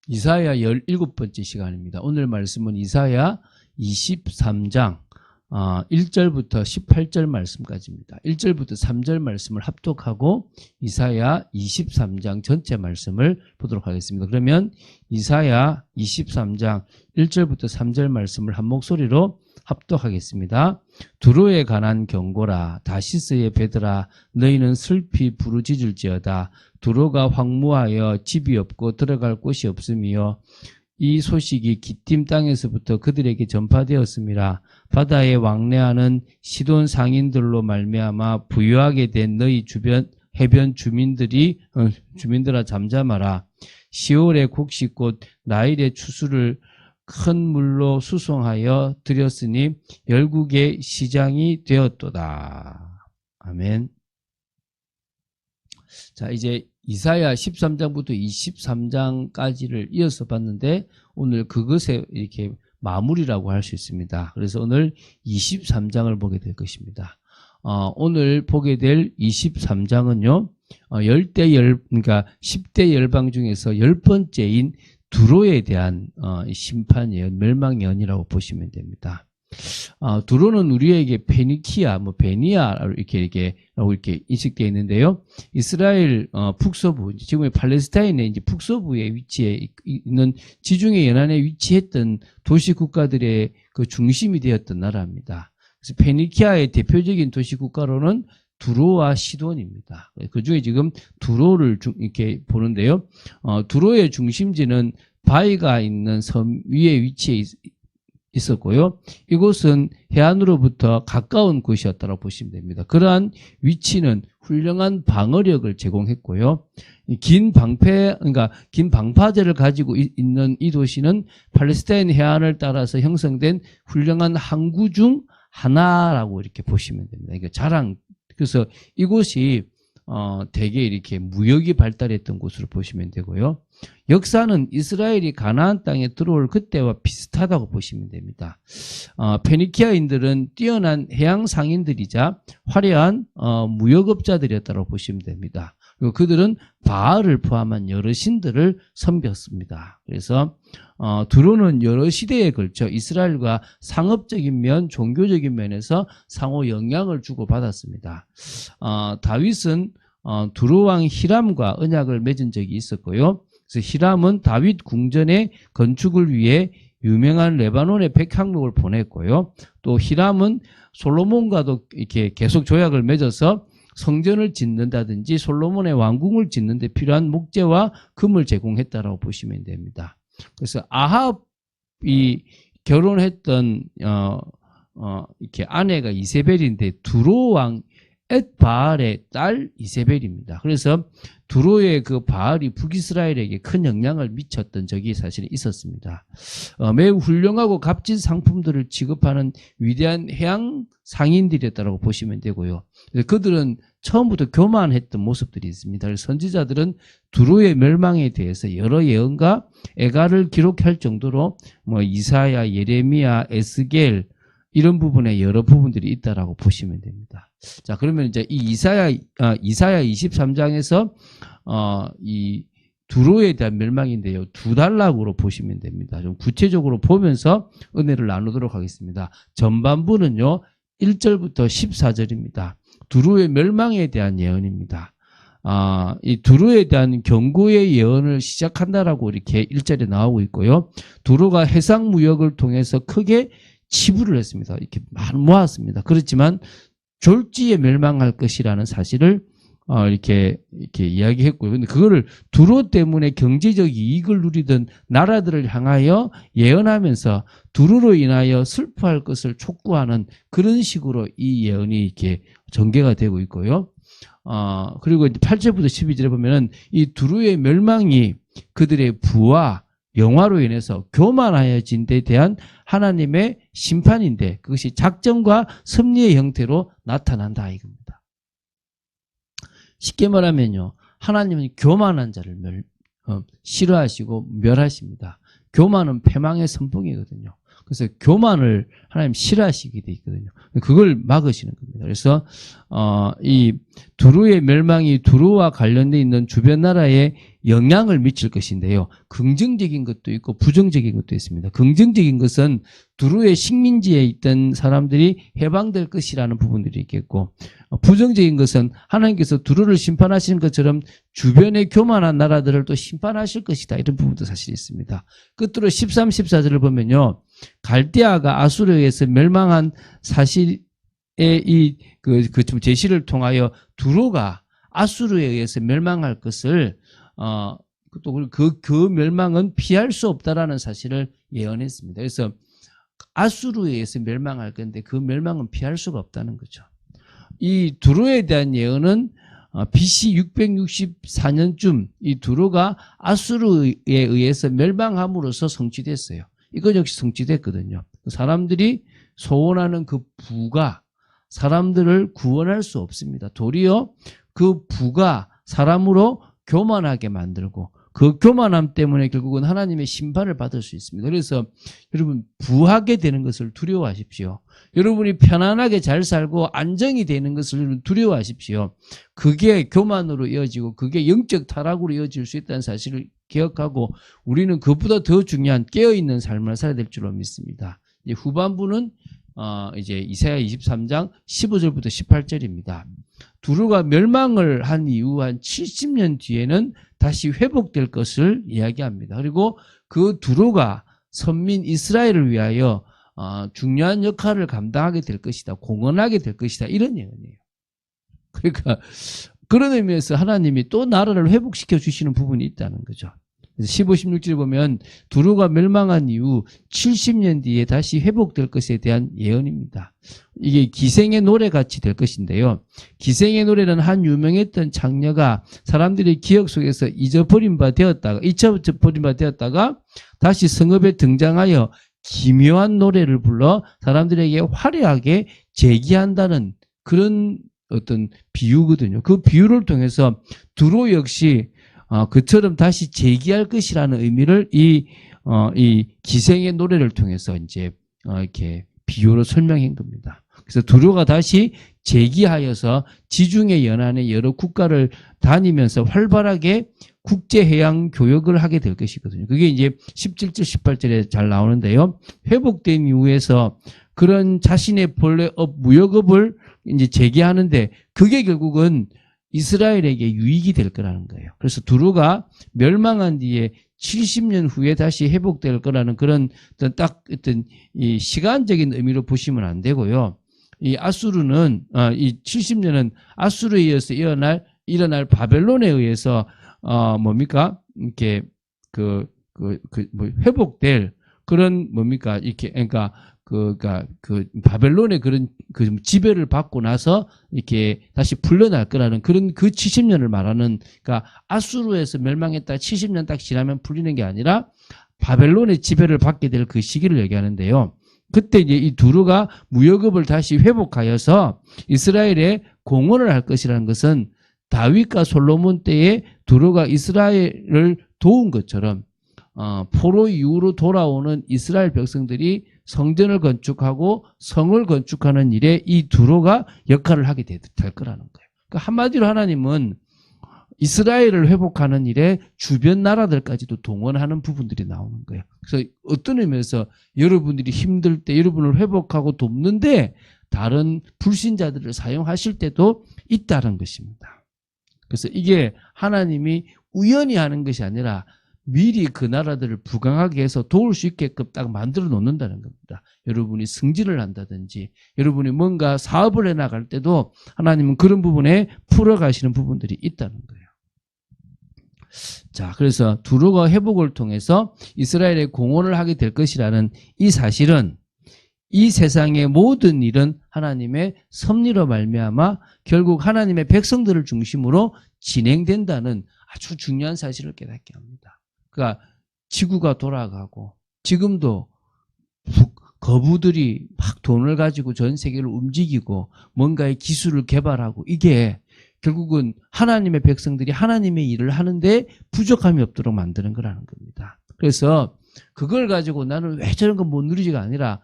이사야 17번째 시간입니다. 오늘 말씀은 이사야 23장 1절부터 18절 말씀까지입니다. 1절부터 3절 말씀을 합독하고 이사야 23장 전체 말씀을 보도록 하겠습니다. 그러면 이사야 23장 1절부터 3절 말씀을 한 목소리로 합독하겠습니다. 두로에 관한 경고라. 다시스의 배들아, 너희는 슬피 부르짖을지어다. 두로가 황무하여 집이 없고 들어갈 곳이 없으며 이 소식이 기띔 땅에서부터 그들에게 전파되었음이라. 바다에 왕래하는 시돈 상인들로 말미암아 부유하게 된 너희 주변 해변 주민들아 잠잠하라. 시올의 곡식꽃 나일의 추수를 큰 물로 수송하여 드렸으니 열국의 시장이 되었도다. 아멘. 자, 이제 이사야 13장부터 23장까지를 이어서 봤는데 오늘 그것에 이렇게 마무리라고 할 수 있습니다. 그래서 오늘 23장을 보게 될 것입니다. 오늘 보게 될 23장은요, 그러니까 10대 열방 중에서 10번째인 두로에 대한 심판 예언, 멸망 예언이라고 보시면 됩니다. 두로는 우리에게 페니키아, 베니아라고 이렇게 인식되어 있는데요. 이스라엘 북서부, 지금의 팔레스타인의 이제 북서부에 위치해 있는 지중해 연안에 위치했던 도시 국가들의 그 중심이 되었던 나라입니다. 그래서 페니키아의 대표적인 도시 국가로는 두로와 시돈입니다. 그 중에 지금 두로를 이렇게 보는데요. 두로의 중심지는 바위가 있는 섬 위에 위치해 있었고요. 이곳은 해안으로부터 가까운 곳이었다고 보시면 됩니다. 그러한 위치는 훌륭한 방어력을 제공했고요. 긴 방파제를 가지고 있는 이 도시는 팔레스타인 해안을 따라서 형성된 훌륭한 항구 중 하나라고 이렇게 보시면 됩니다. 그러니까 그래서 이곳이 되게 이렇게 무역이 발달했던 곳으로 보시면 되고요. 역사는 이스라엘이 가나안 땅에 들어올 그때와 비슷하다고 보시면 됩니다. 페니키아인들은 뛰어난 해양 상인들이자 화려한 무역업자들이었다고 보시면 됩니다. 그리고 그들은 바알을 포함한 여러 신들을 섬겼습니다. 그래서 두로는 여러 시대에 걸쳐 이스라엘과 상업적인 면, 종교적인 면에서 상호 영향을 주고받았습니다. 다윗은 두로왕 히람과 언약을 맺은 적이 있었고요. 그래서 히람은 다윗 궁전의 건축을 위해 유명한 레바논의 백향목을 보냈고요. 또 히람은 솔로몬과도 이렇게 계속 조약을 맺어서 성전을 짓는다든지 솔로몬의 왕궁을 짓는 데 필요한 목재와 금을 제공했다라고 보시면 됩니다. 그래서 아합이 결혼했던 이렇게 아내가 이세벨인데 두로 왕 엣바알의 딸 이세벨입니다. 그래서 두로의 그 바알이 북이스라엘에게 큰 영향을 미쳤던 적이 사실 있었습니다. 매우 훌륭하고 값진 상품들을 취급하는 위대한 해양 상인들이었다고 보시면 되고요. 그들은 처음부터 교만했던 모습들이 있습니다. 선지자들은 두로의 멸망에 대해서 여러 예언과 애가를 기록할 정도로 이사야, 예레미야, 에스겔 이런 부분에 여러 부분들이 있다라고 보시면 됩니다. 자, 그러면 이제 이 이사야 23장에서 이 두로에 대한 멸망인데요. 두 단락으로 보시면 됩니다. 좀 구체적으로 보면서 은혜를 나누도록 하겠습니다. 전반부는요. 1절부터 14절입니다. 두로의 멸망에 대한 예언입니다. 이 두로에 대한 경고의 예언을 시작한다라고 이렇게 1절에 나오고 있고요. 두로가 해상 무역을 통해서 크게 치부를 했습니다. 이렇게 많이 모았습니다. 그렇지만 졸지에 멸망할 것이라는 사실을 이렇게 이야기했고요. 근데 그거를 두로 때문에 경제적 이익을 누리던 나라들을 향하여 예언하면서 두로로 인하여 슬퍼할 것을 촉구하는 그런 식으로 이 예언이 이렇게 전개가 되고 있고요. 그리고 이제 8절부터 12절에 보면은 이 두로의 멸망이 그들의 부와 영화로 인해서 교만하여진 데 대한 하나님의 심판인데 그것이 작정과 섭리의 형태로 나타난다 이겁니다. 쉽게 말하면요. 하나님은 교만한 자를 싫어하시고 멸하십니다. 교만은 패망의 선봉이거든요. 그래서 교만을 하나님 싫어하시게 돼 있거든요. 그걸 막으시는 겁니다. 그래서 이 두루의 멸망이 두루와 관련돼 있는 주변 나라에 영향을 미칠 것인데요. 긍정적인 것도 있고 부정적인 것도 있습니다. 긍정적인 것은 두루의 식민지에 있던 사람들이 해방될 것이라는 부분들이 있겠고, 부정적인 것은 하나님께서 두루를 심판하시는 것처럼 주변의 교만한 나라들을 또 심판하실 것이다. 이런 부분도 사실 있습니다. 끝으로 13, 14절을 보면요. 갈대아가 아수르에 의해서 멸망한 사실의 좀 제시를 통하여 두루가 아수르에 의해서 멸망할 것을 또 그 멸망은 피할 수 없다라는 사실을 예언했습니다. 그래서 아수르에 의해서 멸망할 건데 그 멸망은 피할 수가 없다는 거죠. 이 두루에 대한 예언은 BC 664년쯤 이 두루가 아수르에 의해서 멸망함으로써 성취됐어요. 이건 역시 성취됐거든요. 사람들이 소원하는 그 부가 사람들을 구원할 수 없습니다. 도리어 그 부가 사람으로 교만하게 만들고 그 교만함 때문에 결국은 하나님의 심판을 받을 수 있습니다. 그래서 여러분 부하게 되는 것을 두려워하십시오. 여러분이 편안하게 잘 살고 안정이 되는 것을 두려워하십시오. 그게 교만으로 이어지고 그게 영적 타락으로 이어질 수 있다는 사실을 기억하고 우리는 그것보다 더 중요한 깨어있는 삶을 살아야 될 줄로 믿습니다. 이제 후반부는 이제 이사야 23장 15절부터 18절입니다. 두루가 멸망을 한 이후 한 70년 뒤에는 다시 회복될 것을 이야기합니다. 그리고 그 두루가 선민 이스라엘을 위하여 중요한 역할을 감당하게 될 것이다. 공헌하게 될 것이다. 이런 예언이에요. 그러니까 그런 의미에서 하나님이 또 나라를 회복시켜 주시는 부분이 있다는 거죠. 15, 16절에 보면 두루가 멸망한 이후 70년 뒤에 다시 회복될 것에 대한 예언입니다. 이게 기생의 노래같이 될 것인데요. 기생의 노래는 한 유명했던 장녀가 사람들의 기억 속에서 잊어버린 바 되었다가 다시 성읍에 등장하여 기묘한 노래를 불러 사람들에게 화려하게 제기한다는 그런 어떤 비유거든요. 그 비유를 통해서 두루 역시 그처럼 다시 재기할 것이라는 의미를 이 기생의 노래를 통해서 이제 이렇게 비유로 설명한 겁니다. 그래서 두루가 다시 재기하여서 지중해 연안의 여러 국가를 다니면서 활발하게 국제해양 교역을 하게 될 것이거든요. 그게 이제 17절, 18절에 잘 나오는데요. 회복된 이후에서 그런 자신의 본래 무역업을 이제 재개하는데 그게 결국은 이스라엘에게 유익이 될 거라는 거예요. 그래서 두루가 멸망한 뒤에 70년 후에 다시 회복될 거라는 그런 어떤 이 시간적인 의미로 보시면 안 되고요. 이 아수르는 이 70년은 아수르에 이어서 일어날 바벨론에 의해서 뭡니까? 이렇게 회복될 그런 뭡니까? 이렇게 그러니까 그 바벨론의 그런 그 지배를 받고 나서 이렇게 다시 풀려날 거라는 그런 그 70년을 말하는, 그러니까 아수르에서 멸망했다 70년 딱 지나면 풀리는 게 아니라 바벨론의 지배를 받게 될 그 시기를 얘기하는데요. 그때 이제 이 두루가 무역업을 다시 회복하여서 이스라엘에 공헌을 할 것이라는 것은 다윗과 솔로몬 때에 두루가 이스라엘을 도운 것처럼 포로 이후로 돌아오는 이스라엘 백성들이 성전을 건축하고 성을 건축하는 일에 이 두루가 역할을 하게 될 거라는 거예요. 그러니까 한마디로 하나님은 이스라엘을 회복하는 일에 주변 나라들까지도 동원하는 부분들이 나오는 거예요. 그래서 어떤 의미에서 여러분들이 힘들 때 여러분을 회복하고 돕는데 다른 불신자들을 사용하실 때도 있다는 것입니다. 그래서 이게 하나님이 우연히 하는 것이 아니라 미리 그 나라들을 부강하게 해서 도울 수 있게끔 딱 만들어 놓는다는 겁니다. 여러분이 승진을 한다든지 여러분이 뭔가 사업을 해나갈 때도 하나님은 그런 부분에 풀어가시는 부분들이 있다는 거예요. 자, 그래서 두루가 회복을 통해서 이스라엘의 공헌을 하게 될 것이라는 이 사실은 이 세상의 모든 일은 하나님의 섭리로 말미암아 결국 하나님의 백성들을 중심으로 진행된다는 아주 중요한 사실을 깨닫게 합니다. 그러니까 지구가 돌아가고 지금도 거부들이 막 돈을 가지고 전 세계를 움직이고 뭔가의 기술을 개발하고 이게 결국은 하나님의 백성들이 하나님의 일을 하는데 부족함이 없도록 만드는 거라는 겁니다. 그래서 그걸 가지고 나는 왜 저런 거 못 누리지가 아니라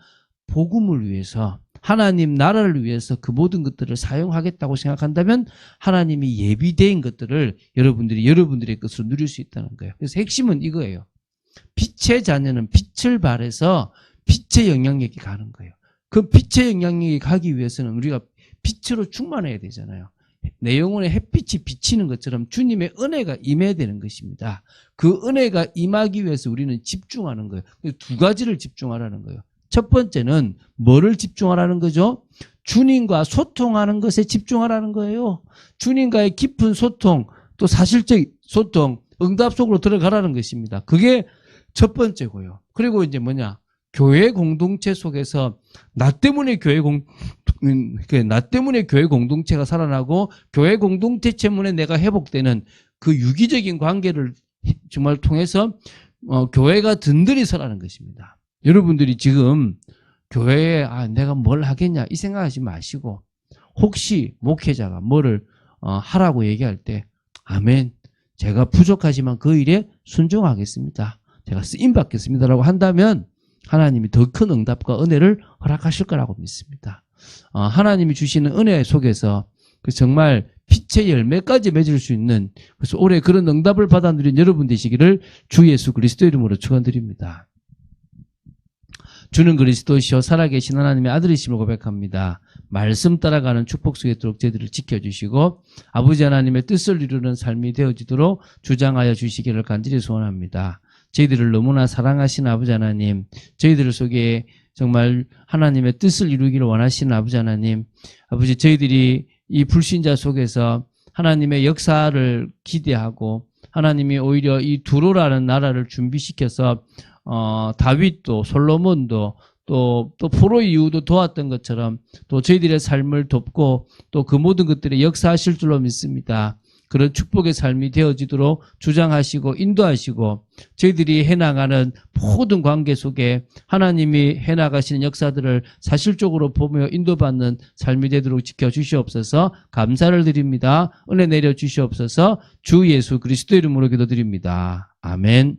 복음을 위해서 하나님 나라를 위해서 그 모든 것들을 사용하겠다고 생각한다면 하나님이 예비된 것들을 여러분들의 것으로 누릴 수 있다는 거예요. 그래서 핵심은 이거예요. 빛의 자녀는 빛을 발해서 빛의 영향력이 가는 거예요. 그 빛의 영향력이 가기 위해서는 우리가 빛으로 충만해야 되잖아요. 내 영혼에 햇빛이 비치는 것처럼 주님의 은혜가 임해야 되는 것입니다. 그 은혜가 임하기 위해서 우리는 집중하는 거예요. 두 가지를 집중하라는 거예요. 첫 번째는 뭐를 집중하라는 거죠? 주님과 소통하는 것에 집중하라는 거예요. 주님과의 깊은 소통, 또 사실적 소통, 응답 속으로 들어가라는 것입니다. 그게 첫 번째고요. 그리고 이제 교회 공동체 속에서 나 때문에 교회 공동체가 살아나고 교회 공동체 때문에 내가 회복되는 그 유기적인 관계를 정말 통해서 교회가 든든히 서라는 것입니다. 여러분들이 지금 교회에 내가 뭘 하겠냐 이 생각하지 마시고 혹시 목회자가 뭐를 하라고 얘기할 때 아멘, 제가 부족하지만 그 일에 순종하겠습니다. 제가 쓰임받겠습니다라고 한다면 하나님이 더 큰 응답과 은혜를 허락하실 거라고 믿습니다. 하나님이 주시는 은혜 속에서 정말 빛의 열매까지 맺을 수 있는, 그래서 올해 그런 응답을 받아 누린 여러분 되시기를 주 예수 그리스도 이름으로 축원드립니다. 주는 그리스도시요 살아계신 하나님의 아들이심을 고백합니다. 말씀 따라가는 축복 속에 있도록 저희들을 지켜주시고 아버지 하나님의 뜻을 이루는 삶이 되어지도록 주장하여 주시기를 간절히 소원합니다. 저희들을 너무나 사랑하시는 아버지 하나님, 저희들 속에 정말 하나님의 뜻을 이루기를 원하시는 아버지 하나님, 아버지 저희들이 이 불신자 속에서 하나님의 역사를 기대하고 하나님이 오히려 이 두로라는 나라를 준비시켜서 다윗도 솔로몬도 또 포로 이후도 도왔던 것처럼 또 저희들의 삶을 돕고 또 그 모든 것들에 역사하실 줄로 믿습니다. 그런 축복의 삶이 되어지도록 주장하시고 인도하시고 저희들이 해나가는 모든 관계 속에 하나님이 해나가시는 역사들을 사실적으로 보며 인도받는 삶이 되도록 지켜주시옵소서. 감사를 드립니다. 은혜 내려주시옵소서. 주 예수 그리스도 이름으로 기도드립니다. 아멘.